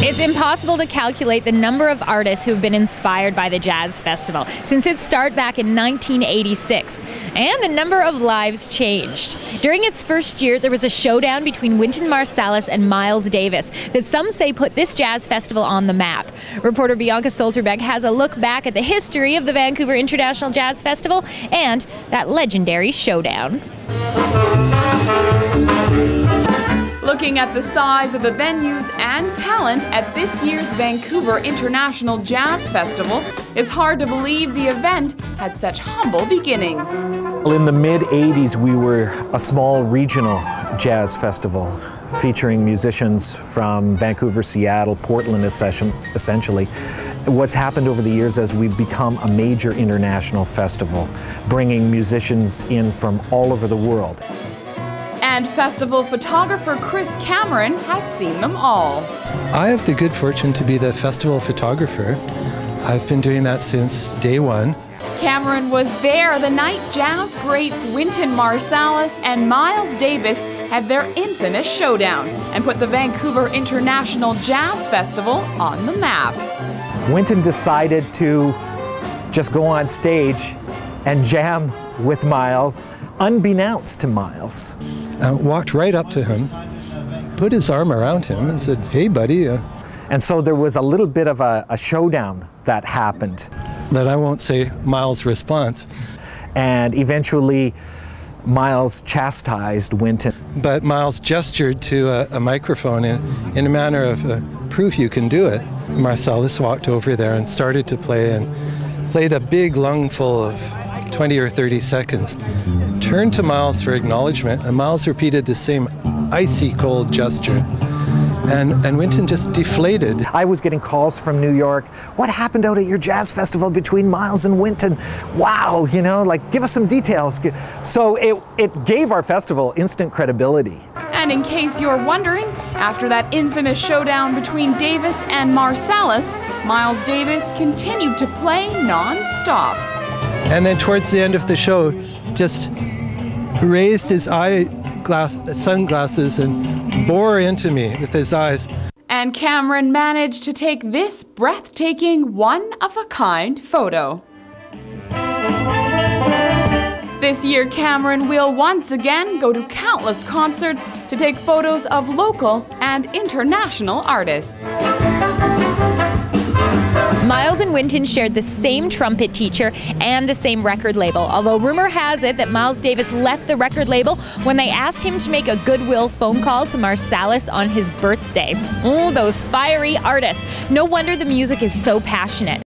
It's impossible to calculate the number of artists who have been inspired by the Jazz Festival since its start back in 1986, and the number of lives changed. During its first year, there was a showdown between Wynton Marsalis and Miles Davis that some say put this jazz festival on the map. Reporter Bianca Solterbeck has a look back at the history of the Vancouver International Jazz Festival and that legendary showdown. Looking at the size of the venues and talent at this year's Vancouver International Jazz Festival, it's hard to believe the event had such humble beginnings. In the mid-'80s, we were a small regional jazz festival featuring musicians from Vancouver, Seattle, Portland essentially. What's happened over the years is we've become a major international festival, bringing musicians in from all over the world. And festival photographer Chris Cameron has seen them all. I have the good fortune to be the festival photographer. I've been doing that since day one. Cameron was there the night jazz greats Wynton Marsalis and Miles Davis had their infamous showdown and put the Vancouver International Jazz Festival on the map. Wynton decided to just go on stage and jam with Miles, unbeknownst to Miles. Walked right up to him, put his arm around him and said, "Hey buddy." And so there was a little bit of a showdown that happened. But I won't say Miles' response. And eventually Miles chastised Wynton. But Miles gestured to a microphone in a manner of proof you can do it. Marsalis walked over there and started to play and played a big lungful of 20 or 30 seconds. Turned to Miles for acknowledgement, and Miles repeated the same icy cold gesture. And Wynton just deflated. I was getting calls from New York. What happened out at your jazz festival between Miles and Wynton? Wow, you know, like, give us some details. So it gave our festival instant credibility. And in case you're wondering, after that infamous showdown between Davis and Marsalis, Miles Davis continued to play non-stop. And then towards the end of the show, just raised his sunglasses and bore into me with his eyes. And Cameron managed to take this breathtaking, one-of-a-kind photo. This year, Cameron will once again go to countless concerts to take photos of local and international artists. Miles and Wynton shared the same trumpet teacher and the same record label, although rumor has it that Miles Davis left the record label when they asked him to make a goodwill phone call to Marsalis on his birthday. Oh, those fiery artists. No wonder the music is so passionate.